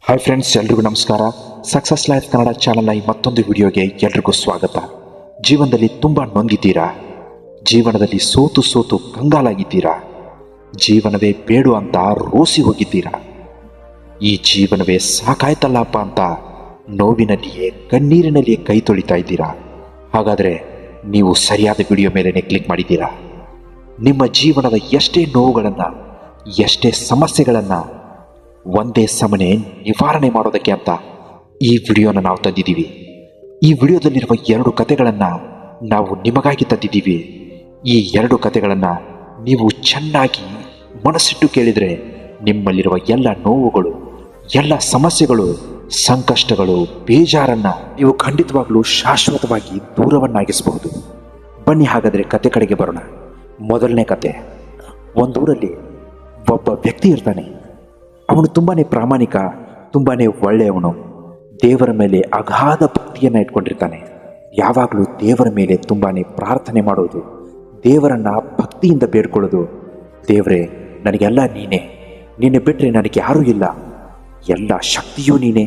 Hi friends, ಎಲ್ರಿಗೂ ನಮಸ್ಕಾರ. Success life Kannada ಚಾನಲ್ನ ಈ ಮತ್ತೊಂದು ವಿಡಿಯೋಗೆ ಎಲ್ರಿಗೂ ಸ್ವಾಗತ. ಜೀವನದಲ್ಲಿ ತುಂಬ ನೊಂದಿದ್ದೀರಾ? ಜೀವನದಲ್ಲಿ ಸೋತು ಸೋತು ಕಂಗಾಲಾಗಿದ್ದೀರಾ? ಜೀವನವೇ ಬೇಡು ಅಂತ ರೋಸಿ ಹೋಗಿದ್ದೀರಾ? ಈ ಜೀವನವೇ ಸಾಕಾಯ್ತಲ್ಲಪ್ಪ ಅಂತ ನೋವಿನಲ್ಲಿಯೇ ಕಣ್ಣೀರಿನಲ್ಲಿಯೇ ಕೈ ತೊಳಿತಾ ಇದ್ದೀರಾ? ಹಾಗಾದರೆ ನೀವು ಸರಿಯಾದ ವಿಡಿಯೋ ಮೇಲೇ ಕ್ಲಿಕ್ ಮಾಡಿದ್ದೀರಾ. ನಿಮ್ಮ ಜೀವನದ ಎಷ್ಟೇ ನೋವುಗಳನ್ನು, ಎಷ್ಟೇ ಸಮಸ್ಯೆಗಳನ್ನು ಒಂದೇ ಸಮನೆ ನಿವಾರಣೆ ಮಾಡೋದಕ್ಕೆ ಅಂತ ಈ ವಿಡಿಯೋನ ನಾವು ತಂದಿದ್ದೀವಿ. ಈ ವಿಡಿಯೋದಲ್ಲಿರುವ 2 ಕಥೆಗಳನ್ನು ನಾವು ನಿಮಗಾಗಿ ತಂದಿದ್ದೀವಿ. ಈ 2 ಕಥೆಗಳನ್ನು ನೀವು ಚೆನ್ನಾಗಿ ಮನಸ್ಸಿಟ್ಟು ಕೇಳಿದರೆ ನಿಮ್ಮಲ್ಲಿರುವ ಎಲ್ಲ ನೋವುಗಳು, ಎಲ್ಲ ಸಮಸ್ಯೆಗಳು, ಸಂಕಷ್ಟಗಳು, ಬೇಜಾರನ್ನು ನೀವು ಖಂಡಿತವಾಗ್ಲೂ ಶಾಶ್ವತವಾಗಿ ದೂರವನ್ನಾಗಿಸಬಹುದು. ಬನ್ನಿ ಹಾಗಾದರೆ ಕತೆ ಕಡೆಗೆ ಬರೋಣ. ಮೊದಲನೇ ಕತೆ. ಒಂದೂರಲ್ಲಿ ಒಬ್ಬ ವ್ಯಕ್ತಿ ಇರ್ತಾನೆ. ಅವನು ತುಂಬಾ ಪ್ರಾಮಾಣಿಕ, ತುಂಬಾ ಒಳ್ಳೆಯವನು. ದೇವರ ಮೇಲೆ ಅಗಾಧ ಭಕ್ತಿಯನ್ನು ಇಟ್ಕೊಂಡಿರ್ತಾನೆ. ಯಾವಾಗಲೂ ದೇವರ ಮೇಲೆ ತುಂಬಾ ಪ್ರಾರ್ಥನೆ ಮಾಡೋದು, ದೇವರನ್ನು ಭಕ್ತಿಯಿಂದ ಬೇಡ್ಕೊಳ್ಳೋದು. ದೇವರೇ, ನನಗೆಲ್ಲ ನೀನೇ, ನಿನ್ನೆ ಬಿಟ್ಟರೆ ನನಗೆ ಯಾರೂ ಇಲ್ಲ, ಎಲ್ಲ ಶಕ್ತಿಯೂ ನೀನೇ,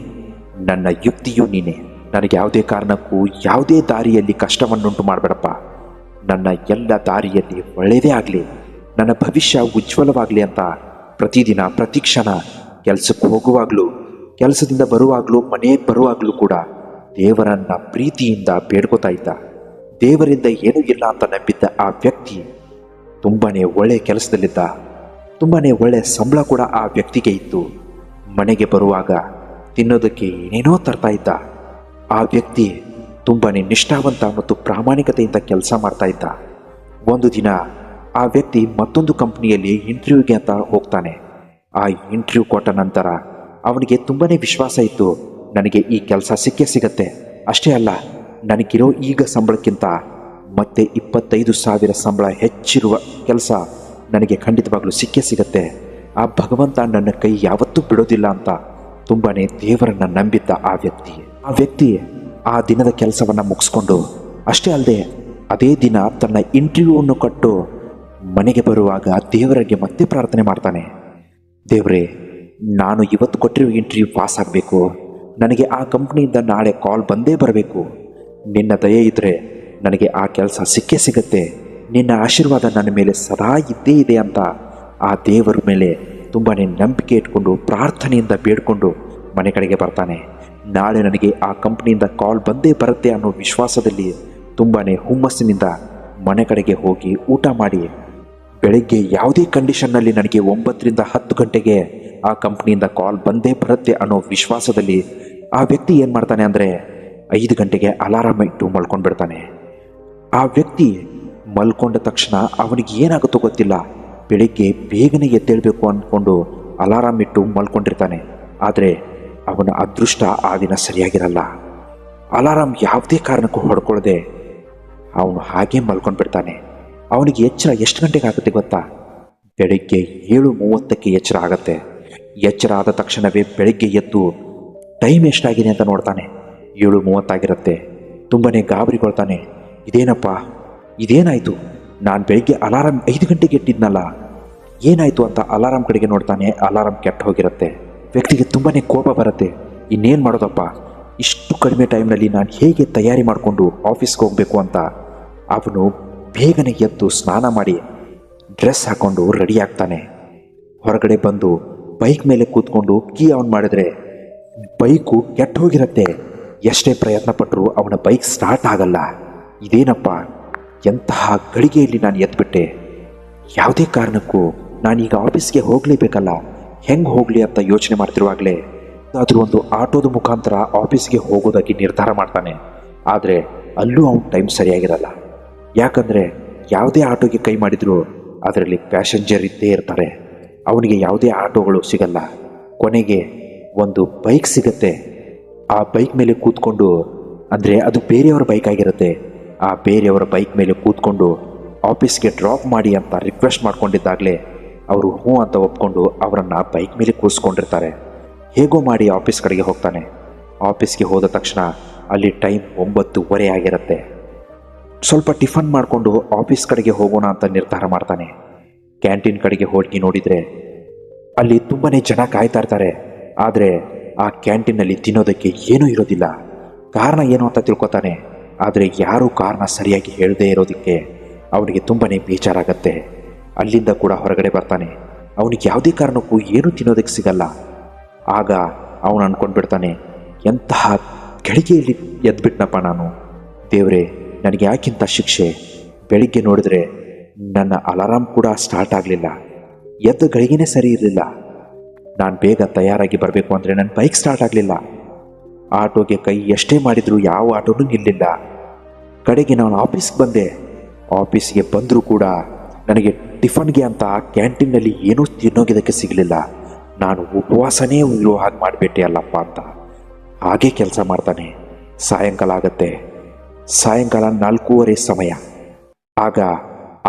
ನನ್ನ ಯುಕ್ತಿಯೂ ನೀನೇ. ನನಗೆ ಯಾವುದೇ ಕಾರಣಕ್ಕೂ ಯಾವುದೇ ದಾರಿಯಲ್ಲಿ ಕಷ್ಟವನ್ನುಂಟು ಮಾಡಬೇಡಪ್ಪ. ನನ್ನ ಎಲ್ಲ ದಾರಿಯಲ್ಲಿ ಒಳ್ಳೆಯದೇ ಆಗಲಿ, ನನ್ನ ಭವಿಷ್ಯ ಉಜ್ವಲವಾಗಲಿ ಅಂತ ಪ್ರತಿದಿನ ಪ್ರತಿಕ್ಷಣ ಕೆಲಸಕ್ಕೆ ಹೋಗುವಾಗಲೂ, ಕೆಲಸದಿಂದ ಬರುವಾಗಲೂ, ಮನೆಗೆ ಬರುವಾಗಲೂ ಕೂಡ ದೇವರನ್ನ ಪ್ರೀತಿಯಿಂದ ಬೇಡ್ಕೋತಾ ಇದ್ದ. ದೇವರಿಂದ ಏನೂ ಇಲ್ಲ ಅಂತ ನಂಬಿದ್ದ ಆ ವ್ಯಕ್ತಿ ತುಂಬಾ ಒಳ್ಳೆಯ ಕೆಲಸದಲ್ಲಿದ್ದ. ತುಂಬಾ ಒಳ್ಳೆಯ ಸಂಬಳ ಕೂಡ ಆ ವ್ಯಕ್ತಿಗೆ ಇತ್ತು. ಮನೆಗೆ ಬರುವಾಗ ತಿನ್ನೋದಕ್ಕೆ ಏನೇನೋ ತರ್ತಾ ಇದ್ದ. ಆ ವ್ಯಕ್ತಿ ತುಂಬಾ ನಿಷ್ಠಾವಂತ ಮತ್ತು ಪ್ರಾಮಾಣಿಕತೆಯಿಂದ ಕೆಲಸ ಮಾಡ್ತಾ ಇದ್ದ. ಒಂದು ದಿನ ಆ ವ್ಯಕ್ತಿ ಮತ್ತೊಂದು ಕಂಪ್ನಿಯಲ್ಲಿ ಇಂಟರ್ವ್ಯೂಗೆ ಅಂತ ಹೋಗ್ತಾನೆ. ಆ ಇಂಟರ್ವ್ಯೂ ಕೊಟ್ಟ ನಂತರ ಅವನಿಗೆ ತುಂಬಾ ವಿಶ್ವಾಸ ಇತ್ತು, ನನಗೆ ಈ ಕೆಲಸ ಸಿಕ್ಕೇ ಸಿಗತ್ತೆ. ಅಷ್ಟೇ ಅಲ್ಲ, ನನಗಿರೋ ಈಗ ಸಂಬಳಕ್ಕಿಂತ ಮತ್ತೆ 25,000 ಸಂಬಳ ಹೆಚ್ಚಿರುವ ಕೆಲಸ ನನಗೆ ಖಂಡಿತವಾಗ್ಲೂ ಸಿಕ್ಕೇ ಸಿಗತ್ತೆ. ಆ ಭಗವಂತ ನನ್ನ ಕೈ ಯಾವತ್ತೂ ಬಿಡೋದಿಲ್ಲ ಅಂತ ತುಂಬಾ ದೇವರನ್ನು ನಂಬಿದ್ದ ಆ ವ್ಯಕ್ತಿ ಆ ದಿನದ ಕೆಲಸವನ್ನು ಮುಗಿಸ್ಕೊಂಡು, ಅಷ್ಟೇ ಅಲ್ಲದೆ ಅದೇ ದಿನ ತನ್ನ ಇಂಟರ್ವ್ಯೂವನ್ನು ಕೊಟ್ಟು ಮನೆಗೆ ಬರುವಾಗ ದೇವರಿಗೆ ಮತ್ತೆ ಪ್ರಾರ್ಥನೆ ಮಾಡ್ತಾನೆ. ದೇವರೇ, ನಾನು ಇವತ್ತು ಕೊಟ್ಟಿರೋ ಇಂಟರ್ವ್ಯೂ ಪಾಸ್ ಆಗಬೇಕು, ನನಗೆ ಆ ಕಂಪ್ನಿಯಿಂದ ನಾಳೆ ಕಾಲ್ ಬಂದೇ ಬರಬೇಕು. ನಿನ್ನ ದಯೆ ಇದ್ದರೆ ನನಗೆ ಆ ಕೆಲಸ ಸಿಕ್ಕೇ ಸಿಗತ್ತೆ. ನಿನ್ನ ಆಶೀರ್ವಾದ ನನ್ನ ಮೇಲೆ ಸದಾ ಇದ್ದೇ ಇದೆ ಅಂತ ಆ ದೇವರ ಮೇಲೆ ತುಂಬಾ ನಂಬಿಕೆ ಇಟ್ಕೊಂಡು ಪ್ರಾರ್ಥನೆಯಿಂದ ಬೇಡ್ಕೊಂಡು ಮನೆ ಕಡೆಗೆ ಬರ್ತಾನೆ. ನಾಳೆ ನನಗೆ ಆ ಕಂಪ್ನಿಯಿಂದ ಕಾಲ್ ಬಂದೇ ಬರುತ್ತೆ ಅನ್ನೋ ವಿಶ್ವಾಸದಲ್ಲಿ ತುಂಬಾ ಹುಮ್ಮಸ್ಸಿನಿಂದ ಮನೆ ಕಡೆಗೆ ಹೋಗಿ ಊಟ ಮಾಡಿ, ಬೆಳಗ್ಗೆ ಯಾವುದೇ ಕಂಡೀಷನ್ನಲ್ಲಿ ನನಗೆ 9 ರಿಂದ 10 ಗಂಟೆಗೆ ಆ ಕಂಪ್ನಿಯಿಂದ ಕಾಲ್ ಬಂದೇ ಬರುತ್ತೆ ಅನ್ನೋ ವಿಶ್ವಾಸದಲ್ಲಿ ಆ ವ್ಯಕ್ತಿ ಏನು ಮಾಡ್ತಾನೆ ಅಂದರೆ 5 ಗಂಟೆಗೆ ಅಲಾರಾಮ್ ಇಟ್ಟು ಮಲ್ಕೊಂಡ್ಬಿಡ್ತಾನೆ. ಆ ವ್ಯಕ್ತಿ ಮಲ್ಕೊಂಡ ತಕ್ಷಣ ಅವನಿಗೆ ಏನಾಗುತ್ತೋ ಗೊತ್ತಿಲ್ಲ, ಬೆಳಿಗ್ಗೆ ಬೇಗನೆ ಎದ್ದೇಳಬೇಕು ಅಂದ್ಕೊಂಡು ಅಲಾರಾಮ್ ಇಟ್ಟು ಮಲ್ಕೊಂಡಿರ್ತಾನೆ. ಆದರೆ ಅವನ ಅದೃಷ್ಟ ಆ ದಿನ ಸರಿಯಾಗಿರಲ್ಲ. ಅಲಾರಾಮ್ ಯಾವುದೇ ಕಾರಣಕ್ಕೂ ಹೊಡ್ಕೊಳ್ಳದೆ ಅವನು ಹಾಗೇ ಮಲ್ಕೊಂಡ್ಬಿಡ್ತಾನೆ. ಅವನಿಗೆ ಎಚ್ಚರ ಎಷ್ಟು ಗಂಟೆಗೆ ಆಗುತ್ತೆ ಗೊತ್ತಾ? ಬೆಳಗ್ಗೆ 7:30ಕ್ಕೆ ಎಚ್ಚರ ಆಗುತ್ತೆ. ಎಚ್ಚರ ಆದ ತಕ್ಷಣವೇ ಬೆಳಗ್ಗೆ ಎದ್ದು ಟೈಮ್ ಎಷ್ಟಾಗಿದೆ ಅಂತ ನೋಡ್ತಾನೆ. 7:30 ಆಗಿರುತ್ತೆ. ತುಂಬಾ ಗಾಬರಿಗೊಳ್ತಾನೆ. ಇದೇನಪ್ಪ, ಇದೇನಾಯಿತು? ನಾನು ಬೆಳಗ್ಗೆ ಅಲಾರಾಮ್ 5 ಗಂಟೆಗೆ ಇಟ್ಟಿದ್ನಲ್ಲ, ಏನಾಯಿತು ಅಂತ ಅಲಾರಾಮ್ ಕಡೆಗೆ ನೋಡ್ತಾನೆ. ಅಲಾರಾಮ್ ಕೆಟ್ಟು ಹೋಗಿರುತ್ತೆ. ವ್ಯಕ್ತಿಗೆ ತುಂಬಾ ಕೋಪ ಬರುತ್ತೆ. ಇನ್ನೇನು ಮಾಡೋದಪ್ಪ, ಇಷ್ಟು ಕಡಿಮೆ ಟೈಮ್ನಲ್ಲಿ ನಾನು ಹೇಗೆ ತಯಾರಿ ಮಾಡಿಕೊಂಡು ಆಫೀಸ್ಗೆ ಹೋಗಬೇಕು ಅಂತ ಅವನು ಬೇಗನೆ ಎದ್ದು ಸ್ನಾನ ಮಾಡಿ ಡ್ರೆಸ್ ಹಾಕ್ಕೊಂಡು ರೆಡಿ ಆಗ್ತಾನೆ. ಹೊರಗಡೆ ಬಂದು ಬೈಕ್ ಮೇಲೆ ಕೂತ್ಕೊಂಡು ಕೀ ಆನ್ ಮಾಡಿದ್ರೆ ಬೈಕು ಕೆಟ್ಟು ಹೋಗಿರುತ್ತೆ. ಎಷ್ಟೇ ಪ್ರಯತ್ನ ಪಟ್ಟರೂ ಅವನ ಬೈಕ್ ಸ್ಟಾರ್ಟ್ ಆಗಲ್ಲ. ಇದೇನಪ್ಪ, ಎಂತಹ ಗಳಿಗೆಯಲ್ಲಿ ನಾನು ಎದ್ಬಿಟ್ಟೆ. ಯಾವುದೇ ಕಾರಣಕ್ಕೂ ನಾನೀಗ ಆಫೀಸ್ಗೆ ಹೋಗಲೇಬೇಕಲ್ಲ, ಹೆಂಗೆ ಹೋಗಲಿ ಅಂತ ಯೋಚನೆ ಮಾಡ್ತಿರುವಾಗಲೇ ಆದರೂ ಒಂದು ಆಟೋದ ಮುಖಾಂತರ ಆಫೀಸ್ಗೆ ಹೋಗೋದಕ್ಕೆ ನಿರ್ಧಾರ ಮಾಡ್ತಾನೆ. ಆದರೆ ಅಲ್ಲೂ ಅವನ ಟೈಮ್ ಸರಿಯಾಗಿರಲ್ಲ. ಯಾಕಂದರೆ ಯಾವುದೇ ಆಟೋಗೆ ಕೈ ಮಾಡಿದರೂ ಅದರಲ್ಲಿ ಪ್ಯಾಸೆಂಜರ್ ಇದ್ದೇ ಇರ್ತಾರೆ. ಅವನಿಗೆ ಯಾವುದೇ ಆಟೋಗಳು ಸಿಗಲ್ಲ. ಕೊನೆಗೆ ಒಂದು ಬೈಕ್ ಸಿಗತ್ತೆ. ಆ ಬೈಕ್ ಮೇಲೆ ಕೂತ್ಕೊಂಡು, ಅಂದರೆ ಅದು ಬೇರೆಯವರ ಬೈಕ್ ಆಗಿರುತ್ತೆ, ಆ ಬೇರೆಯವರ ಬೈಕ್ ಮೇಲೆ ಕೂತ್ಕೊಂಡು ಆಫೀಸ್ಗೆ ಡ್ರಾಪ್ ಮಾಡಿ ಅಂತ ರಿಕ್ವೆಸ್ಟ್ ಮಾಡ್ಕೊಂಡಿದ್ದಾಗಲೇ ಅವರು ಹ್ಞೂ ಅಂತ ಒಪ್ಕೊಂಡು ಅವರನ್ನು ಬೈಕ್ ಮೇಲೆ ಕೂರಿಸ್ಕೊಂಡಿರ್ತಾರೆ. ಹೇಗೋ ಮಾಡಿ ಆಫೀಸ್ ಕಡೆಗೆ ಹೋಗ್ತಾನೆ. ಆಫೀಸ್ಗೆ ಹೋದ ತಕ್ಷಣ ಅಲ್ಲಿ ಟೈಮ್ 9:30 ಆಗಿರುತ್ತೆ. ಸ್ವಲ್ಪ ಟಿಫನ್ ಮಾಡಿಕೊಂಡು ಆಫೀಸ್ ಕಡೆಗೆ ಹೋಗೋಣ ಅಂತ ನಿರ್ಧಾರ ಮಾಡ್ತಾನೆ. ಕ್ಯಾಂಟೀನ್ ಕಡೆಗೆ ಹೋಗಿ ನೋಡಿದರೆ ಅಲ್ಲಿ ತುಂಬಾ ಜನ ಕಾಯ್ತಾ ಇರ್ತಾರೆ. ಆದರೆ ಆ ಕ್ಯಾಂಟೀನಲ್ಲಿ ತಿನ್ನೋದಕ್ಕೆ ಏನೂ ಇರೋದಿಲ್ಲ. ಕಾರಣ ಏನು ಅಂತ ತಿಳ್ಕೊತಾನೆ. ಆದರೆ ಯಾರೂ ಕಾರಣ ಸರಿಯಾಗಿ ಹೇಳದೇ ಇರೋದಕ್ಕೆ ಅವನಿಗೆ ತುಂಬಾ ಬೇಜಾರಾಗತ್ತೆ. ಅಲ್ಲಿಂದ ಕೂಡ ಹೊರಗಡೆ ಬರ್ತಾನೆ. ಅವನಿಗೆ ಯಾವುದೇ ಕಾರಣಕ್ಕೂ ಏನೂ ತಿನ್ನೋದಕ್ಕೆ ಸಿಗಲ್ಲ. ಆಗ ಅವನು ಅಂದ್ಕೊಂಡ್ಬಿಡ್ತಾನೆ, ಎಂತಹ ಗಳಿಗೆಯಲ್ಲಿ ಎದ್ಬಿಟ್ನಪ್ಪ ನಾನು. ದೇವರೇ, ನನಗೆ ಯಾಕಿಂತ ಶಿಕ್ಷೆ? ಬೆಳಿಗ್ಗೆ ನೋಡಿದ್ರೆ ನನ್ನ ಅಲಾರಾಮ್ ಕೂಡ ಸ್ಟಾರ್ಟ್ ಆಗಲಿಲ್ಲ, ಎದ್ದ ಗಳಿಗೆನೇ ಸರಿ ಇರಲಿಲ್ಲ. ನಾನು ಬೇಗ ತಯಾರಾಗಿ ಬರಬೇಕು ಅಂದರೆ ನನ್ನ ಬೈಕ್ ಸ್ಟಾರ್ಟ್ ಆಗಲಿಲ್ಲ. ಆಟೋಗೆ ಕೈ ಎಷ್ಟೇ ಮಾಡಿದರೂ ಯಾವ ಆಟೋನೂ ನಿಲ್ಲಿಲ್ಲ. ಕಡೆಗೆ ನಾನು ಆಫೀಸ್ಗೆ ಬಂದೆ. ಆಫೀಸ್ಗೆ ಬಂದರೂ ಕೂಡ ನನಗೆ ಟಿಫನ್ಗೆ ಅಂತ ಕ್ಯಾಂಟೀನ್ನಲ್ಲಿ ಏನೂ ತಿನ್ನೋಗಿದ್ದಕ್ಕೆ ಸಿಗಲಿಲ್ಲ. ನಾನು ಉಪವಾಸನೇ ಇರೋ ಹಾಗೆ ಮಾಡಿಬಿಟ್ಟೆ ಅಲ್ಲಪ್ಪ ಅಂತ ಹಾಗೆ ಕೆಲಸ ಮಾಡ್ತಾನೆ. ಸಾಯಂಕಾಲ ಆಗತ್ತೆ. ಸಾಯಂಕಾಲ 4:30 ಸಮಯ. ಆಗ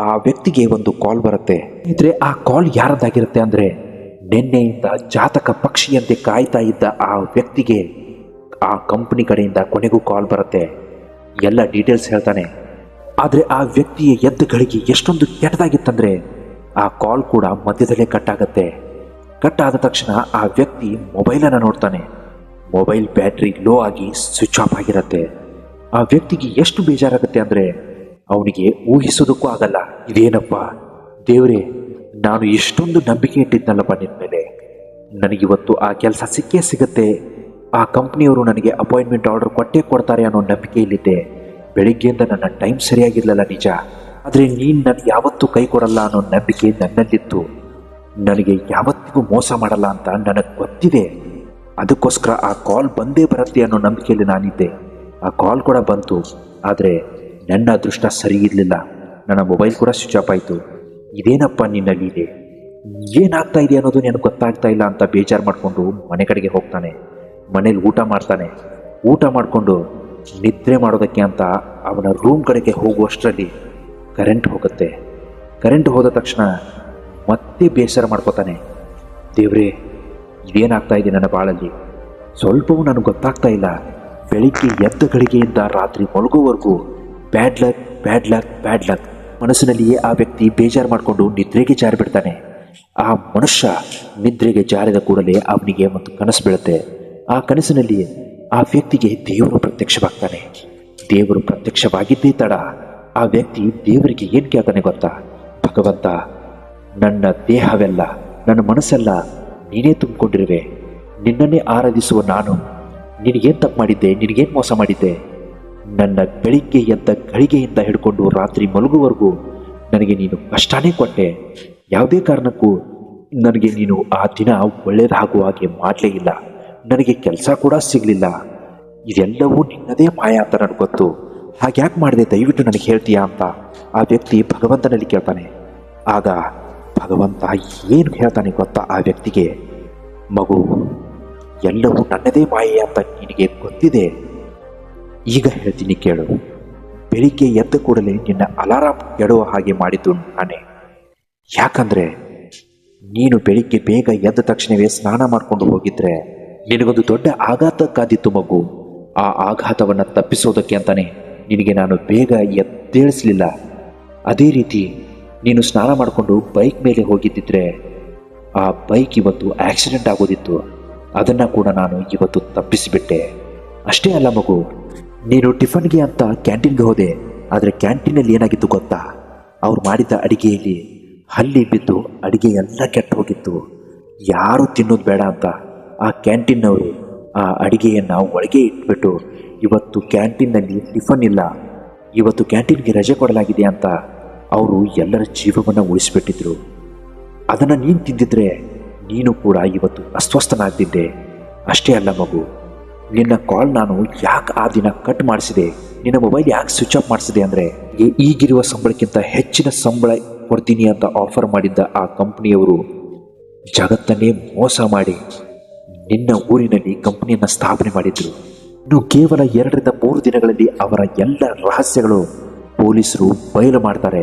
ಆ ವ್ಯಕ್ತಿಗೆ ಒಂದು ಕಾಲ್ ಬರುತ್ತೆ. ಇದ್ರೆ ಆ ಕಾಲ್ ಯಾರದ್ದಾಗಿರುತ್ತೆ ಅಂದರೆ, ನಿನ್ನೆಯಿಂದ ಜಾತಕ ಪಕ್ಷಿಯಂತೆ ಕಾಯ್ತಾ ಇದ್ದ ಆ ವ್ಯಕ್ತಿಗೆ ಆ ಕಂಪನಿ ಕಡೆಯಿಂದ ಕೊನೆಗೂ ಕಾಲ್ ಬರುತ್ತೆ. ಎಲ್ಲ ಡೀಟೇಲ್ಸ್ ಹೇಳ್ತಾನೆ. ಆದರೆ ಆ ವ್ಯಕ್ತಿಯ ಎದ್ದ ಗಳಿಗೆ ಎಷ್ಟೊಂದು ಕೆಟ್ಟದಾಗಿತ್ತಂದರೆ ಆ ಕಾಲ್ ಕೂಡ ಮಧ್ಯದಲ್ಲೇ ಕಟ್ಟಾಗತ್ತೆ. ಕಟ್ಟಾದ ತಕ್ಷಣ ಆ ವ್ಯಕ್ತಿ ಮೊಬೈಲನ್ನು ನೋಡ್ತಾನೆ. ಮೊಬೈಲ್ ಬ್ಯಾಟ್ರಿ ಲೋ ಆಗಿ ಸ್ವಿಚ್ ಆಫ್ ಆಗಿರುತ್ತೆ. ಆ ವ್ಯಕ್ತಿಗೆ ಎಷ್ಟು ಬೇಜಾರಾಗುತ್ತೆ ಅಂದರೆ ಅವನಿಗೆ ಊಹಿಸೋದಕ್ಕೂ ಆಗಲ್ಲ. ಇದೇನಪ್ಪ ದೇವರೇ, ನಾನು ಇಷ್ಟೊಂದು ನಂಬಿಕೆ ಇಟ್ಟಿದ್ನಲ್ಲಪ್ಪ ನಿನ್ನ ಮೇಲೆ. ನನಗಿವತ್ತು ಆ ಕೆಲಸ ಸಿಕ್ಕೇ ಸಿಗತ್ತೆ, ಆ ಕಂಪ್ನಿಯವರು ನನಗೆ ಅಪಾಯಿಂಟ್ಮೆಂಟ್ ಆರ್ಡರ್ ಕೊಟ್ಟೇ ಕೊಡ್ತಾರೆ ಅನ್ನೋ ನಂಬಿಕೆಯಲ್ಲಿದ್ದೆ. ಬೆಳಿಗ್ಗೆಯಿಂದ ನನ್ನ ಟೈಮ್ ಸರಿಯಾಗಿರಲಿಲ್ಲ ನಿಜ, ಆದರೆ ನೀನು ನನಗೆ ಯಾವತ್ತೂ ಕೈ ಕೊಡಲ್ಲ ಅನ್ನೋ ನಂಬಿಕೆ ನನ್ನಲ್ಲಿತ್ತು. ನನಗೆ ಯಾವತ್ತಿಗೂ ಮೋಸ ಮಾಡಲ್ಲ ಅಂತ ನನಗೆ ಗೊತ್ತಿದೆ. ಅದಕ್ಕೋಸ್ಕರ ಆ ಕಾಲ್ ಬಂದೇ ಬರುತ್ತೆ ಅನ್ನೋ ನಂಬಿಕೆಯಲ್ಲಿ ನಾನಿದ್ದೆ. ಆ ಕಾಲ್ ಕೂಡ ಬಂತು, ಆದರೆ ನನ್ನ ಅದೃಷ್ಟ ಸರಿ ಇರಲಿಲ್ಲ. ನನ್ನ ಮೊಬೈಲ್ ಕೂಡ ಸ್ವಿಚ್ ಆಫ್ ಆಯಿತು. ಇದೇನಪ್ಪ ನಿನ್ನಲ್ಲಿ ಇದೆ, ಏನಾಗ್ತಾ ಇದೆ ಅನ್ನೋದು ನನಗೆ ಗೊತ್ತಾಗ್ತಾ ಇಲ್ಲ ಅಂತ ಬೇಜಾರು ಮಾಡಿಕೊಂಡು ಮನೆ ಕಡೆಗೆ ಹೋಗ್ತಾನೆ. ಮನೇಲಿ ಊಟ ಮಾಡ್ತಾನೆ. ಊಟ ಮಾಡಿಕೊಂಡು ನಿದ್ರೆ ಮಾಡೋದಕ್ಕೆ ಅಂತ ಅವನ ರೂಮ್ ಕಡೆಗೆ ಹೋಗುವಷ್ಟರಲ್ಲಿ ಕರೆಂಟ್ ಹೋಗುತ್ತೆ. ಕರೆಂಟ್ ಹೋದ ತಕ್ಷಣ ಮತ್ತೆ ಬೇಸರ ಮಾಡ್ಕೋತಾನೆ. ದೇವ್ರೇ, ಇದೇನಾಗ್ತಾ ಇದೆ ನನ್ನ ಬಾಳಲ್ಲಿ? ಸ್ವಲ್ಪವೂ ನನಗೆ ಗೊತ್ತಾಗ್ತಾ ಇಲ್ಲ. ಬೆಳಿಗ್ಗೆ ಎದ್ದ ಗಳಿಗೆಯಿಂದ ರಾತ್ರಿ ಮಲಗೋವರೆಗೂ bad luck, bad luck, bad luck. ಮನಸ್ಸಿನಲ್ಲಿಯೇ ಆ ವ್ಯಕ್ತಿ ಬೇಜಾರು ಮಾಡಿಕೊಂಡು ನಿದ್ರೆಗೆ ಜಾರಿಬಿಡ್ತಾನೆ. ಆ ಮನುಷ್ಯ ನಿದ್ರೆಗೆ ಜಾರಿದ ಕೂಡಲೇ ಅವನಿಗೆ ಒಂದು ಕನಸು ಬೀಳುತ್ತೆ. ಆ ಕನಸಿನಲ್ಲಿ ಆ ವ್ಯಕ್ತಿಗೆ ದೇವರು ಪ್ರತ್ಯಕ್ಷವಾಗ್ತಾನೆ. ದೇವರು ಪ್ರತ್ಯಕ್ಷವಾಗಿದ್ದೇ ತಡ ಆ ವ್ಯಕ್ತಿ ದೇವರಿಗೆ ಏನು ಕೇಳ್ತಾನೆ ಗೊತ್ತಾ? ಭಗವಂತ, ನನ್ನ ದೇಹವೆಲ್ಲ, ನನ್ನ ಮನಸ್ಸೆಲ್ಲ ನೀನೇ ತುಂಬಿಕೊಂಡಿರುವೆ. ನಿನ್ನನ್ನೇ ಆರಾಧಿಸುವ ನಾನು ನಿನಗೇನು ತಪ್ಪು ಮಾಡಿದ್ದೆ? ನಿನಗೇನು ಮೋಸ ಮಾಡಿದ್ದೆ? ನನ್ನ ಬೆಳಿಗ್ಗೆ ಎದ್ದ ಗಳಿಗೆಯಿಂದ ಹಿಡ್ಕೊಂಡು ರಾತ್ರಿ ಮಲಗುವವರೆಗೂ ನನಗೆ ನೀನು ಕಷ್ಟನೇ ಕೊಟ್ಟೆ. ಯಾವುದೇ ಕಾರಣಕ್ಕೂ ನನಗೆ ನೀನು ಆ ದಿನ ಒಳ್ಳೆಯದಾಗುವ ಹಾಗೆ ಮಾಡಲೇ ಇಲ್ಲ. ನನಗೆ ಕೆಲಸ ಕೂಡ ಸಿಗಲಿಲ್ಲ. ಇದೆಲ್ಲವೂ ನಿನ್ನದೇ ಮಾಯ ಅಂತ ನನಗೆ ಗೊತ್ತು. ಹಾಗ್ಯಾಕೆ ಮಾಡಿದೆ? ದಯವಿಟ್ಟು ನನಗೆ ಹೇಳ್ತೀಯಾ ಅಂತ ಆ ವ್ಯಕ್ತಿ ಭಗವಂತನಲ್ಲಿ ಕೇಳ್ತಾನೆ. ಆಗ ಭಗವಂತ ಏನು ಹೇಳ್ತಾನೆ ಗೊತ್ತಾ ಆ ವ್ಯಕ್ತಿಗೆ? ಮಗು, ಎಲ್ಲವೂ ನನ್ನದೇ ಮಾಯೆ ಅಂತ ನಿನಗೆ ಗೊತ್ತಿದೆ. ಈಗ ಹೇಳ್ತೀನಿ ಕೇಳು. ಬೆಳಿಗ್ಗೆ ಎದ್ದ ಕೂಡಲೇ ನಿನ್ನ ಅಲಾರಾಮ್ ಕೆಡುವ ಹಾಗೆ ಮಾಡಿದ್ದು ನಾನೇ. ಯಾಕಂದರೆ ನೀನು ಬೆಳಿಗ್ಗೆ ಬೇಗ ಎದ್ದ ತಕ್ಷಣವೇ ಸ್ನಾನ ಮಾಡಿಕೊಂಡು ಹೋಗಿದ್ರೆ ನಿನಗೊಂದು ದೊಡ್ಡ ಆಘಾತ ಕಾದಿತ್ತು ಮಗು. ಆ ಆಘಾತವನ್ನು ತಪ್ಪಿಸೋದಕ್ಕೆ ಅಂತಾನೆ ನಿನಗೆ ನಾನು ಬೇಗ ಎದ್ದೇಳಿಸಲಿಲ್ಲ. ಅದೇ ರೀತಿ ನೀನು ಸ್ನಾನ ಮಾಡಿಕೊಂಡು ಬೈಕ್ ಮೇಲೆ ಹೋಗಿದ್ದಿದ್ರೆ ಆ ಬೈಕ್ ಇವತ್ತು ಆಕ್ಸಿಡೆಂಟ್ ಆಗೋದಿತ್ತು. ಅದನ್ನು ಕೂಡ ನಾನು ಇವತ್ತು ತಪ್ಪಿಸಿಬಿಟ್ಟೆ. ಅಷ್ಟೇ ಅಲ್ಲ ಮಗು, ನೀನು ಟಿಫನ್ಗೆ ಅಂತ ಕ್ಯಾಂಟೀನ್ಗೆ ಹೋದೆ. ಆದರೆ ಕ್ಯಾಂಟೀನಲ್ಲಿ ಏನಾಗಿತ್ತು ಗೊತ್ತಾ? ಅವ್ರು ಮಾಡಿದ್ದ ಅಡಿಗೆಯಲ್ಲಿ ಹಲ್ಲಿ ಬಿದ್ದು ಅಡಿಗೆ ಎಲ್ಲ ಕೆಟ್ಟು ಹೋಗಿತ್ತು. ಯಾರು ತಿನ್ನೋದು ಬೇಡ ಅಂತ ಆ ಕ್ಯಾಂಟೀನ್ನವರು ಆ ಅಡಿಗೆಯನ್ನು ಒಳಗೆ ಇಟ್ಬಿಟ್ಟು ಇವತ್ತು ಕ್ಯಾಂಟೀನ್ನಲ್ಲಿ ಟಿಫನ್ ಇಲ್ಲ, ಇವತ್ತು ಕ್ಯಾಂಟೀನ್ಗೆ ರಜೆ ಕೊಡಲಾಗಿದೆ ಅಂತ ಅವರು ಎಲ್ಲರ ಜೀವವನ್ನು ಉಳಿಸಿಬಿಟ್ಟಿದ್ರು. ಅದನ್ನು ನೀನು ತಿಂದಿದ್ರೆ ನೀನು ಕೂಡ ಇವತ್ತು ಅಸ್ವಸ್ಥನಾಗ್ತಿದ್ದೆ. ಅಷ್ಟೇ ಅಲ್ಲ ಮಗು, ನಿನ್ನ ಕಾಲ್ ನಾನು ಯಾಕೆ ಆ ದಿನ ಕಟ್ ಮಾಡಿಸಿದೆ, ನಿನ್ನ ಮೊಬೈಲ್ ಯಾಕೆ ಸ್ವಿಚ್ ಆಫ್ ಮಾಡಿಸಿದೆ ಅಂದರೆ, ಈಗಿರುವ ಸಂಬಳಕ್ಕಿಂತ ಹೆಚ್ಚಿನ ಸಂಬಳ ಕೊಡ್ತೀನಿ ಅಂತ ಆಫರ್ ಮಾಡಿದ್ದ ಆ ಕಂಪ್ನಿಯವರು ಜಗತ್ತನ್ನೇ ಮೋಸ ಮಾಡಿ ನಿನ್ನ ಊರಿನಲ್ಲಿ ಕಂಪ್ನಿಯನ್ನು ಸ್ಥಾಪನೆ ಮಾಡಿದ್ರು. ಇನ್ನು ಕೇವಲ 2-3 ದಿನಗಳಲ್ಲಿ ಅವರ ಎಲ್ಲ ರಹಸ್ಯಗಳು ಪೊಲೀಸರು ಬಯಲು ಮಾಡ್ತಾರೆ.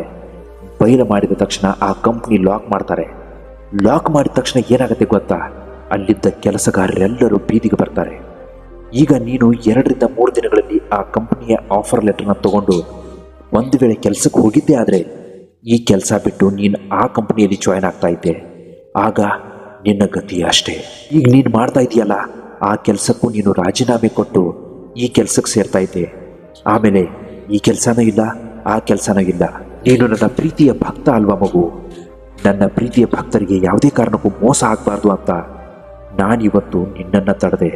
ಬಯಲು ಮಾಡಿದ ತಕ್ಷಣ ಆ ಕಂಪ್ನಿ ಲಾಕ್ ಮಾಡ್ತಾರೆ. ಲಾಕ್ ಮಾಡಿದ ತಕ್ಷಣ ಏನಾಗುತ್ತೆ ಗೊತ್ತಾ? ಅಲ್ಲಿದ್ದ ಕೆಲಸಗಾರರೆಲ್ಲರೂ ಬೀದಿಗೆ ಬರ್ತಾರೆ. ಈಗ ನೀನು 2-3 ದಿನಗಳಲ್ಲಿ ಆ ಕಂಪ್ನಿಯ ಆಫರ್ ಲೆಟರ್ನ ತಗೊಂಡು ಒಂದು ವೇಳೆ ಕೆಲಸಕ್ಕೆ ಹೋಗಿದ್ದೆ ಆದರೆ ಈ ಕೆಲಸ ಬಿಟ್ಟು ನೀನು ಆ ಕಂಪ್ನಿಯಲ್ಲಿ ಜಾಯ್ನ್ ಆಗ್ತಾ ಇದ್ದೆ. ಆಗ ನಿನ್ನ ಗತಿ ಅಷ್ಟೇ. ಈಗ ನೀನು ಮಾಡ್ತಾ ಇದೆಯಲ್ಲ ಆ ಕೆಲಸಕ್ಕೂ ನೀನು ರಾಜೀನಾಮೆ ಕೊಟ್ಟು ಈ ಕೆಲಸಕ್ಕೆ ಸೇರ್ತಾ ಇದ್ದೆ. ಆಮೇಲೆ ಈ ಕೆಲಸನೂ ಇಲ್ಲ, ಆ ಕೆಲಸನೂ ಇಲ್ಲ. ನೀನು ನನ್ನ ಪ್ರೀತಿಯ ಭಕ್ತ ಅಲ್ವಾ ಮಗು? ನನ್ನ ಪ್ರೀತಿಯ ಭಕ್ತರಿಗೆ ಯಾವುದೇ ಕಾರಣಕ್ಕೂ ಮೋಸ ಆಗಬಾರ್ದು ಅಂತ ನಾನಿವತ್ತು ನಿನ್ನನ್ನು ತಡೆದೆ.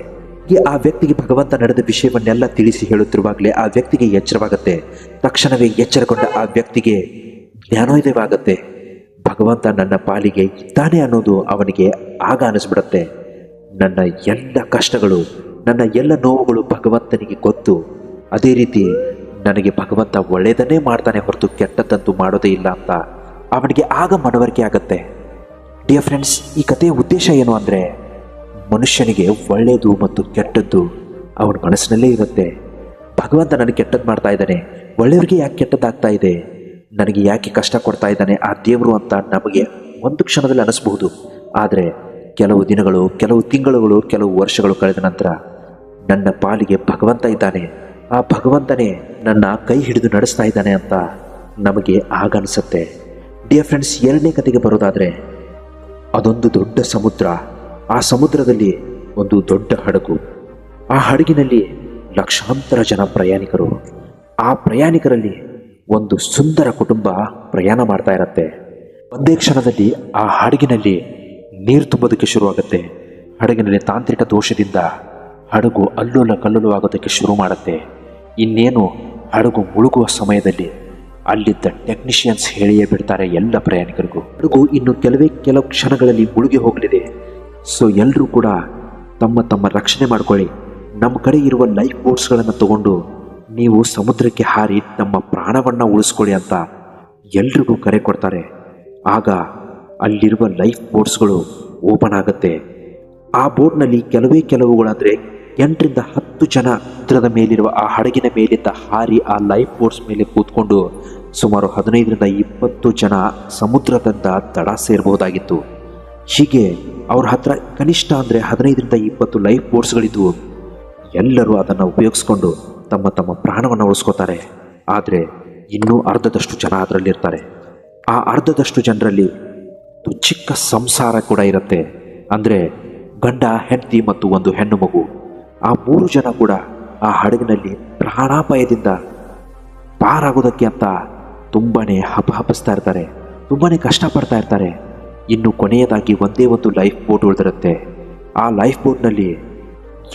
ಆ ವ್ಯಕ್ತಿಗೆ ಭಗವಂತ ನಡೆದ ವಿಷಯವನ್ನೆಲ್ಲ ತಿಳಿಸಿ ಹೇಳುತ್ತಿರುವಾಗಲೇ ಆ ವ್ಯಕ್ತಿಗೆ ಎಚ್ಚರವಾಗುತ್ತೆ. ತಕ್ಷಣವೇ ಎಚ್ಚರಗೊಂಡ ಆ ವ್ಯಕ್ತಿಗೆ ಜ್ಞಾನೋದಯವಾಗುತ್ತೆ. ಭಗವಂತ ನನ್ನ ಪಾಲಿಗೆ ಇದ್ದಾನೆ ಅನ್ನೋದು ಅವನಿಗೆ ಆಗ ಅನಿಸ್ಬಿಡುತ್ತೆ. ನನ್ನ ಎಲ್ಲ ಕಷ್ಟಗಳು, ನನ್ನ ಎಲ್ಲ ನೋವುಗಳು ಭಗವಂತನಿಗೆ ಗೊತ್ತು. ಅದೇ ರೀತಿ ನನಗೆ ಭಗವಂತ ಒಳ್ಳೆಯದನ್ನೇ ಮಾಡ್ತಾನೆ ಹೊರತು ಕೆಟ್ಟದ್ದಂತೂ ಮಾಡೋದೇ ಇಲ್ಲ ಅಂತ ಅವನಿಗೆ ಆಗ ಮನವರಿಕೆ ಆಗುತ್ತೆ. ಡಿಯರ್ ಫ್ರೆಂಡ್ಸ್, ಈ ಕಥೆಯ ಉದ್ದೇಶ ಏನು ಅಂದರೆ, ಮನುಷ್ಯನಿಗೆ ಒಳ್ಳೆಯದು ಮತ್ತು ಕೆಟ್ಟದ್ದು ಅವನ ಮನಸ್ಸಿನಲ್ಲೇ ಇರುತ್ತೆ. ಭಗವಂತ ನನಗೆ ಕೆಟ್ಟದ್ದು ಮಾಡ್ತಾ ಇದ್ದಾನೆ, ಒಳ್ಳೆಯವರಿಗೆ ಯಾಕೆ ಕೆಟ್ಟದ್ದಾಗ್ತಾ ಇದೆ, ನನಗೆ ಯಾಕೆ ಕಷ್ಟ ಕೊಡ್ತಾ ಇದ್ದಾನೆ ಆ ದೇವರು ಅಂತ ನಮಗೆ ಒಂದು ಕ್ಷಣದಲ್ಲಿ ಅನಿಸ್ಬಹುದು. ಆದರೆ ಕೆಲವು ದಿನಗಳು, ಕೆಲವು ತಿಂಗಳುಗಳು, ಕೆಲವು ವರ್ಷಗಳು ಕಳೆದ ನಂತರ ನನ್ನ ಪಾಲಿಗೆ ಭಗವಂತ ಇದ್ದಾನೆ, ಆ ಭಗವಂತನೇ ನನ್ನ ಕೈ ಹಿಡಿದು ನಡೆಸ್ತಾ ಇದ್ದಾನೆ ಅಂತ ನಮಗೆ ಆಗ ಅನಿಸುತ್ತೆ. ಡಿಯರ್ ಫ್ರೆಂಡ್ಸ್, ಎರಡನೇ ಕತೆಗೆ ಬರೋದಾದರೆ, ಅದೊಂದು ದೊಡ್ಡ ಸಮುದ್ರ. ಆ ಸಮುದ್ರದಲ್ಲಿ ಒಂದು ದೊಡ್ಡ ಹಡಗು. ಆ ಹಡಗಿನಲ್ಲಿ ಲಕ್ಷಾಂತರ ಜನ ಪ್ರಯಾಣಿಕರು. ಆ ಪ್ರಯಾಣಿಕರಲ್ಲಿ ಒಂದು ಸುಂದರ ಕುಟುಂಬ ಪ್ರಯಾಣ ಮಾಡ್ತಾ ಇರತ್ತೆ. ಒಂದೇ ಕ್ಷಣದಲ್ಲಿ ಆ ಹಡಗಿನಲ್ಲಿ ನೀರು ತುಂಬೋದಕ್ಕೆ ಶುರುವಾಗುತ್ತೆ. ಹಡಗಿನಲ್ಲಿ ತಾಂತ್ರಿಕ ದೋಷದಿಂದ ಹಡಗು ಅಲ್ಲೋಲ ಕಲ್ಲೋಲವಾಗೋದಕ್ಕೆ ಶುರು ಮಾಡುತ್ತೆ. ಇನ್ನೇನು ಹಡಗು ಮುಳುಗುವ ಸಮಯದಲ್ಲಿ ಅಲ್ಲಿದ್ದ ಟೆಕ್ನಿಷಿಯನ್ಸ್ ಹೇಳಿಯೇ ಬಿಡ್ತಾರೆ ಎಲ್ಲ ಪ್ರಯಾಣಿಕರಿಗೂ, ಹಡಗು ಇನ್ನು ಕೆಲವು ಕ್ಷಣಗಳಲ್ಲಿ ಮುಳುಗಿ ಹೋಗಲಿದೆ. ಸೊ ಎಲ್ಲರೂ ಕೂಡ ತಮ್ಮ ತಮ್ಮ ರಕ್ಷಣೆ ಮಾಡ್ಕೊಳ್ಳಿ, ನಮ್ಮ ಕಡೆ ಇರುವ ಲೈಫ್ ಬೋಟ್ಸ್ಗಳನ್ನು ತಗೊಂಡು ನೀವು ಸಮುದ್ರಕ್ಕೆ ಹಾರಿ ನಮ್ಮ ಪ್ರಾಣವನ್ನು ಉಳಿಸ್ಕೊಳ್ಳಿ ಅಂತ ಎಲ್ರಿಗೂ ಕರೆ ಕೊಡ್ತಾರೆ. ಆಗ ಅಲ್ಲಿರುವ ಲೈಫ್ ಬೋಟ್ಸ್ಗಳು ಓಪನ್ ಆಗುತ್ತೆ. ಆ ಬೋಟ್ನಲ್ಲಿ ಕೆಲವುಗಳಂದರೆ 8ರಿಂದ 10 ಜನ ಸಮುದ್ರದ ಮೇಲಿರುವ ಆ ಹಡಗಿನ ಮೇಲಿಂದ ಹಾರಿ ಆ ಲೈಫ್ ಬೋಟ್ಸ್ ಮೇಲೆ ಕೂತ್ಕೊಂಡು ಸುಮಾರು 15ರಿಂದ 20 ಜನ ಸಮುದ್ರದಿಂದ ದಡ ಸೇರಬಹುದಾಗಿತ್ತು. ಹೀಗೆ ಅವ್ರ ಹತ್ರ ಕನಿಷ್ಠ ಅಂದರೆ 15ರಿಂದ 20 ಲೈಫ್ ಬೋಟ್ಸ್ಗಳಿದ್ವು. ಎಲ್ಲರೂ ಅದನ್ನು ಉಪಯೋಗಿಸ್ಕೊಂಡು ತಮ್ಮ ತಮ್ಮ ಪ್ರಾಣವನ್ನು ಉಳಿಸ್ಕೋತಾರೆ. ಆದರೆ ಇನ್ನೂ ಅರ್ಧದಷ್ಟು ಜನ ಅದರಲ್ಲಿರ್ತಾರೆ. ಆ ಅರ್ಧದಷ್ಟು ಜನರಲ್ಲಿ ಒಂದು ಚಿಕ್ಕ ಸಂಸಾರ ಕೂಡ ಇರುತ್ತೆ. ಅಂದರೆ ಗಂಡ, ಹೆಂಡತಿ ಮತ್ತು ಒಂದು ಹೆಣ್ಣು ಮಗು. ಆ 3 ಜನ ಕೂಡ ಆ ಹಡಗಿನಲ್ಲಿ ಪ್ರಾಣಾಪಾಯದಿಂದ ಪಾರಾಗೋದಕ್ಕೆ ಅಂತ ತುಂಬಾನೇ ಹಪಹಪಿಸ್ತಾ ಇರ್ತಾರೆ, ತುಂಬಾನೇ ಕಷ್ಟಪಡ್ತಾ ಇರ್ತಾರೆ. ಇನ್ನು ಕೊನೆಯದಾಗಿ ಒಂದೇ ಒಂದು ಲೈಫ್ ಬೋಟ್ ಉಳಿದಿರುತ್ತೆ. ಆ ಲೈಫ್ ಬೋಟ್ನಲ್ಲಿ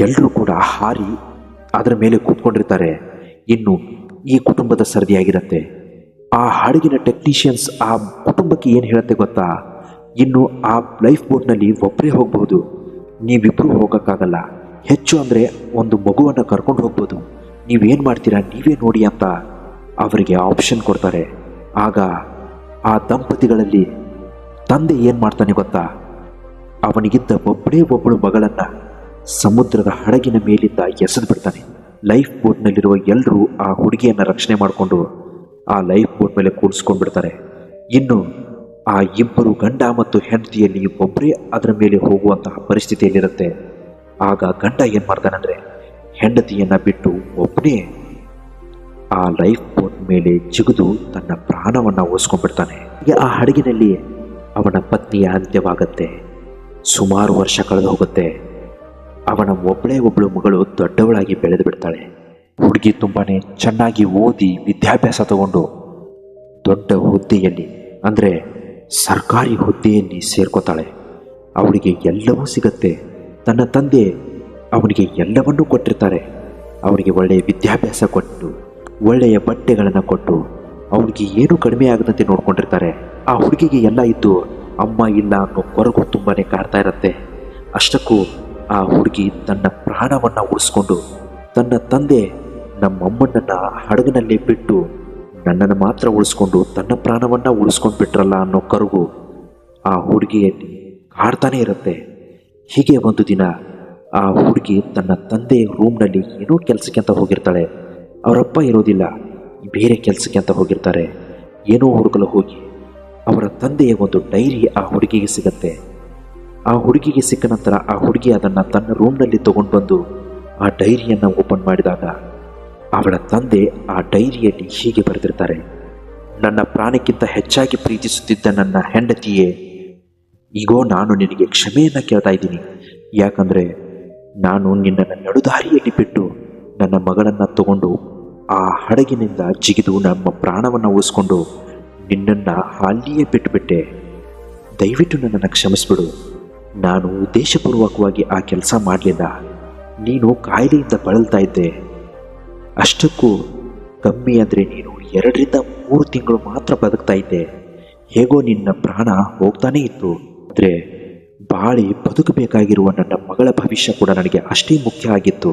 ಎಲ್ಲರೂ ಕೂಡ ಹಾರಿ ಅದರ ಮೇಲೆ ಕೂತ್ಕೊಂಡಿರ್ತಾರೆ. ಇನ್ನು ಈ ಕುಟುಂಬದ ಸರದಿಯಾಗಿರುತ್ತೆ. ಆ ಹಡಗಿನ ಟೆಕ್ನಿಷಿಯನ್ಸ್ ಆ ಕುಟುಂಬಕ್ಕೆ ಏನು ಹೇಳುತ್ತೆ ಗೊತ್ತಾ, ಇನ್ನು ಆ ಲೈಫ್ ಬೋಟ್ನಲ್ಲಿ ಒಬ್ಬರೇ ಹೋಗ್ಬೋದು, ನೀವಿಬ್ಬರು ಹೋಗೋಕ್ಕಾಗಲ್ಲ, ಹೆಚ್ಚು ಅಂದರೆ ಒಂದು ಮಗುವನ್ನು ಕರ್ಕೊಂಡು ಹೋಗ್ಬೋದು, ನೀವೇನು ಮಾಡ್ತೀರಾ ನೀವೇ ನೋಡಿ ಅಂತ ಅವರಿಗೆ ಆಪ್ಷನ್ ಕೊಡ್ತಾರೆ. ಆಗ ಆ ದಂಪತಿಗಳಲ್ಲಿ ತಂದೆ ಏನು ಮಾಡ್ತಾನೆ ಗೊತ್ತಾ, ಅವನಿಗಿದ್ದ ಒಬ್ಬಳು ಮಗಳನ್ನು ಸಮುದ್ರದ ಹಡಗಿನ ಮೇಲಿಂದ ಎಸೆದು ಬಿಡ್ತಾನೆ. ಲೈಫ್ ಬೋಟ್ನಲ್ಲಿರುವ ಎಲ್ಲರೂ ಆ ಹುಡುಗಿಯನ್ನು ರಕ್ಷಣೆ ಮಾಡಿಕೊಂಡು ಆ ಲೈಫ್ ಬೋಟ್ ಮೇಲೆ ಕೂಡಿಸ್ಕೊಂಡು ಬಿಡ್ತಾರೆ. ಇನ್ನು ಆ ಇಬ್ಬರು ಗಂಡ ಮತ್ತು ಹೆಂಡತಿಯಲ್ಲಿ ಒಬ್ಬರೇ ಅದರ ಮೇಲೆ ಹೋಗುವಂತಹ ಪರಿಸ್ಥಿತಿಯಲ್ಲಿರುತ್ತೆ. ಆಗ ಗಂಡ ಏನು ಮಾಡ್ತಾನಂದರೆ ಹೆಂಡತಿಯನ್ನು ಬಿಟ್ಟು ಒಬ್ಬನೇ ಆ ಲೈಫ್ ಬೋಟ್ ಮೇಲೆ ಜಿಗಿದು ತನ್ನ ಪ್ರಾಣವನ್ನು ಉಳಿಸ್ಕೊಂಡ್ಬಿಡ್ತಾನೆ. ಹೀಗೆ ಆ ಹಡಗಿನಲ್ಲಿ ಅವನ ಪತ್ನಿಯ ಅಂತ್ಯವಾಗತ್ತೆ. ಸುಮಾರು ವರ್ಷ ಕಳೆದು ಹೋಗುತ್ತೆ. ಅವನ ಒಬ್ಬಳು ಮಗಳು ದೊಡ್ಡವಳಾಗಿ ಬೆಳೆದು ಬಿಡ್ತಾಳೆ. ಹುಡುಗಿ ತುಂಬಾನೇ ಚೆನ್ನಾಗಿ ಓದಿ ವಿದ್ಯಾಭ್ಯಾಸ ತಗೊಂಡು ದೊಡ್ಡ ಹುದ್ದೆಯಲ್ಲಿ ಅಂದರೆ ಸರ್ಕಾರಿ ಹುದ್ದೆಯಲ್ಲಿ ಸೇರ್ಕೋತಾಳೆ. ಅವಳಿಗೆ ಎಲ್ಲವೂ ಸಿಗತ್ತೆ. ತನ್ನ ತಂದೆ ಅವನಿಗೆ ಎಲ್ಲವನ್ನೂ ಕೊಟ್ಟಿರ್ತಾರೆ. ಅವನಿಗೆ ಒಳ್ಳೆಯ ವಿದ್ಯಾಭ್ಯಾಸ ಕೊಟ್ಟು, ಒಳ್ಳೆಯ ಬಟ್ಟೆಗಳನ್ನು ಕೊಟ್ಟು, ಅವನಿಗೆ ಏನೂ ಕಡಿಮೆ ಆಗದಂತೆ ನೋಡ್ಕೊಂಡಿರ್ತಾರೆ. ಆ ಹುಡುಗಿಗೆ ಎಲ್ಲ ಇದ್ದು ಅಮ್ಮ ಇಲ್ಲ ಅನ್ನೋ ಕೊರಗು ತುಂಬಾನೇ ಕಾಡ್ತಾ ಇರತ್ತೆ. ಅಷ್ಟಕ್ಕೂ ಆ ಹುಡುಗಿ ತನ್ನ ಪ್ರಾಣವನ್ನು ಉಳಿಸ್ಕೊಂಡು, ತನ್ನ ತಂದೆ ನಮ್ಮಮ್ಮನನ್ನು ಹಡಗಿನಲ್ಲೇ ಬಿಟ್ಟು ನನ್ನನ್ನು ಮಾತ್ರ ಉಳಿಸ್ಕೊಂಡು ತನ್ನ ಪ್ರಾಣವನ್ನು ಉಳಿಸ್ಕೊಂಡು ಬಿಟ್ರಲ್ಲ ಅನ್ನೋ ಕರುಗು ಆ ಹುಡುಗಿಯಲ್ಲಿ ಕಾಡ್ತಾನೆ ಇರುತ್ತೆ. ಹೀಗೆ ಒಂದು ದಿನ ಆ ಹುಡುಗಿ ತನ್ನ ತಂದೆ ರೂಮ್ನಲ್ಲಿ ಏನೋ ಕೆಲಸಕ್ಕೆ ಅಂತ ಹೋಗಿರ್ತಾಳೆ. ಅವರಪ್ಪ ಇರೋದಿಲ್ಲ, ಬೇರೆ ಕೆಲಸಕ್ಕೆ ಅಂತ ಹೋಗಿರ್ತಾರೆ. ಏನೋ ಹುಡುಕಲು ಹೋಗಿ ಅವರ ತಂದೆಯ ಒಂದು ಡೈರಿ ಆ ಹುಡುಗಿಗೆ ಸಿಗತ್ತೆ. ಆ ಹುಡುಗಿಗೆ ಸಿಕ್ಕ ನಂತರ ಆ ಹುಡುಗಿ ಅದನ್ನು ತನ್ನ ರೂಮ್ನಲ್ಲಿ ತಗೊಂಡು ಬಂದು ಆ ಡೈರಿಯನ್ನು ಓಪನ್ ಮಾಡಿದಾಗ ಅವಳ ತಂದೆ ಆ ಡೈರಿಯಲ್ಲಿ ಹೀಗೆ ಬರೆದಿರ್ತಾರೆ: ನನ್ನ ಪ್ರಾಣಕ್ಕಿಂತ ಹೆಚ್ಚಾಗಿ ಪ್ರೀತಿಸುತ್ತಿದ್ದ ನನ್ನ ಹೆಂಡತಿಯೇ, ಈಗೋ ನಾನು ನಿನಗೆ ಕ್ಷಮೆಯನ್ನು ಕೇಳ್ತಾ ಇದ್ದೀನಿ. ಯಾಕಂದರೆ ನಾನು ನಿನ್ನನ್ನು ನಡುದಾರಿಯಲ್ಲಿ ಬಿಟ್ಟು ನನ್ನ ಮಗಳನ್ನು ತಗೊಂಡು ಆ ಹಡಗಿನಿಂದ ಜಿಗಿದು ನಮ್ಮ ಪ್ರಾಣವನ್ನು ಉಳಿಸ್ಕೊಂಡು ನಿನ್ನನ್ನು ಅಲ್ಲಿಯೇ ಬಿಟ್ಟುಬಿಟ್ಟೆ. ದಯವಿಟ್ಟು ನನ್ನನ್ನು ಕ್ಷಮಿಸ್ಬಿಡು. ನಾನು ಉದ್ದೇಶಪೂರ್ವಕವಾಗಿ ಆ ಕೆಲಸ ಮಾಡಲಿಲ್ಲ. ನೀನು ಕಾಯಿಲೆಯಿಂದ ಬಳಲ್ತಾ ಇದ್ದೆ. ಅಷ್ಟಕ್ಕೂ ಕಮ್ಮಿ ಅಂದರೆ ನೀನು 2-3 ತಿಂಗಳು ಮಾತ್ರ ಬದುಕ್ತಾ ಇದ್ದೆ. ಹೇಗೋ ನಿನ್ನ ಪ್ರಾಣ ಹೋಗ್ತಾನೇ ಇತ್ತು. ಆದರೆ ಬಾಳಿ ಬದುಕಬೇಕಾಗಿರುವ ನನ್ನ ಮಗಳ ಭವಿಷ್ಯ ಕೂಡ ನನಗೆ ಅಷ್ಟೇ ಮುಖ್ಯ ಆಗಿತ್ತು.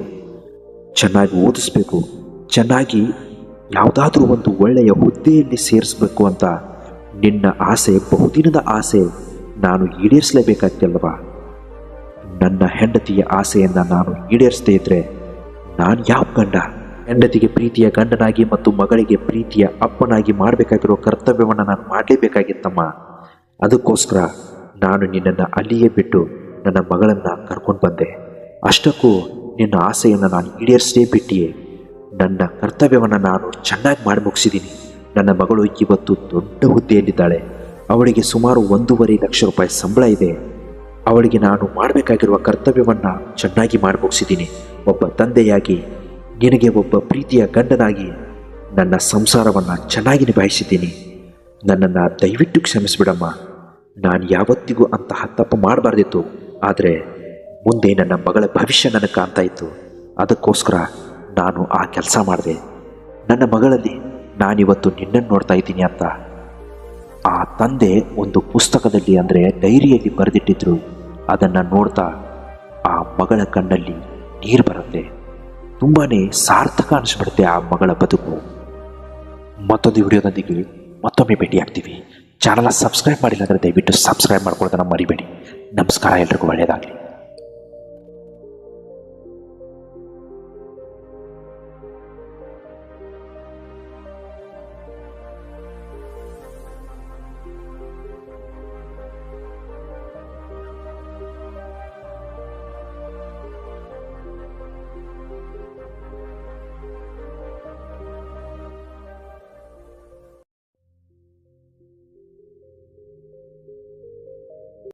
ಚೆನ್ನಾಗಿ ಓದಿಸ್ಬೇಕು, ಚೆನ್ನಾಗಿ ಯಾವುದಾದ್ರೂ ಒಂದು ಒಳ್ಳೆಯ ಹುದ್ದೆಯಲ್ಲಿ ಸೇರಿಸ್ಬೇಕು ಅಂತ ನಿನ್ನ ಆಸೆ, ಬಹುದಿನದ ಆಸೆ ನಾನು ಈಡೇರಿಸಲೇಬೇಕಾಗ್ತಲ್ವಾ? ನನ್ನ ಹೆಂಡತಿಯ ಆಸೆಯನ್ನು ನಾನು ಈಡೇರಿಸದೇ ಇದ್ರೆ ನಾನು ಯಾವ ಗಂಡ? ಹೆಂಡತಿಗೆ ಪ್ರೀತಿಯ ಗಂಡನಾಗಿ ಮತ್ತು ಮಗಳಿಗೆ ಪ್ರೀತಿಯ ಅಪ್ಪನಾಗಿ ಮಾಡಬೇಕಾಗಿರೋ ಕರ್ತವ್ಯವನ್ನು ನಾನು ಮಾಡಲೇಬೇಕಾಗಿತ್ತಮ್ಮ. ಅದಕ್ಕೋಸ್ಕರ ನಾನು ನಿನ್ನನ್ನು ಅಲ್ಲಿಯೇ ಬಿಟ್ಟು ನನ್ನ ಮಗಳನ್ನು ಕರ್ಕೊಂಡು ಬಂದೆ. ಅಷ್ಟಕ್ಕೂ ನಿನ್ನ ಆಸೆಯನ್ನು ನಾನು ಈಡೇರಿಸದೇ ಬಿಟ್ಟಿಯೇ. ನನ್ನ ಕರ್ತವ್ಯವನ್ನು ನಾನು ಚೆನ್ನಾಗಿ ಮಾಡಿ ಮುಗಿಸಿದ್ದೀನಿ. ನನ್ನ ಮಗಳು ಇವತ್ತು ದೊಡ್ಡ ಹುದ್ದೆಯಲ್ಲಿದ್ದಾಳೆ. ಅವಳಿಗೆ ಸುಮಾರು 1.5 ಲಕ್ಷ ರೂಪಾಯಿ ಸಂಬಳ ಇದೆ. ಅವಳಿಗೆ ನಾನು ಮಾಡಬೇಕಾಗಿರುವ ಕರ್ತವ್ಯವನ್ನು ಚೆನ್ನಾಗಿ ಮಾಡಿ ಮುಗಿಸಿದ್ದೀನಿ. ಒಬ್ಬ ತಂದೆಯಾಗಿ, ನಿನಗೆ ಒಬ್ಬ ಪ್ರೀತಿಯ ಗಂಡನಾಗಿ ನನ್ನ ಸಂಸಾರವನ್ನು ಚೆನ್ನಾಗಿ ನಿಭಾಯಿಸಿದ್ದೀನಿ. ನನ್ನನ್ನು ದಯವಿಟ್ಟು ಕ್ಷಮಿಸಿಬಿಡಮ್ಮ. ನಾನು ಯಾವತ್ತಿಗೂ ಅಂತಹ ತಪ್ಪು ಮಾಡಬಾರ್ದಿತ್ತು. ಆದರೆ ಮುಂದೆ ನನ್ನ ಮಗಳ ಭವಿಷ್ಯ ನನಗೆ ಕಾಣ್ತಾ ಇತ್ತು. ಅದಕ್ಕೋಸ್ಕರ ನಾನು ಆ ಕೆಲಸ ಮಾಡಿದೆ. ನನ್ನ ಮಗಳಲ್ಲಿ ನಾನಿವತ್ತು ನಿನ್ನನ್ನು ನೋಡ್ತಾ ಇದ್ದೀನಿ ಅಂತ ಆ ತಂದೆ ಒಂದು ಪುಸ್ತಕದಲ್ಲಿ, ಅಂದರೆ ಡೈರಿಯಲ್ಲಿ ಬರೆದಿಟ್ಟಿದ್ರು. ಅದನ್ನು ನೋಡ್ತಾ ಆ ಮಗಳ ಕಣ್ಣಲ್ಲಿ ನೀರು ಬರುತ್ತೆ. ತುಂಬಾ ಸಾರ್ಥಕ ಅನಿಸ್ಬಿಡುತ್ತೆ ಆ ಮಗಳ ಬದುಕು. ಮತ್ತೊಂದು ವಿಡಿಯೋದೊಂದಿಗೆ ಮತ್ತೊಮ್ಮೆ ಭೇಟಿಯಾಗ್ತೀವಿ. ಚಾನಲ್ನ ಸಬ್ಸ್ಕ್ರೈಬ್ ಮಾಡಿಲ್ಲ ಅಂದರೆ ದಯವಿಟ್ಟು ಸಬ್ಸ್ಕ್ರೈಬ್ ಮಾಡ್ಕೊಳ್ಳೋದನ್ನು ಮರಿಬೇಡಿ. ನಮಸ್ಕಾರ, ಎಲ್ರಿಗೂ ಒಳ್ಳೆಯದಾಗಲಿ.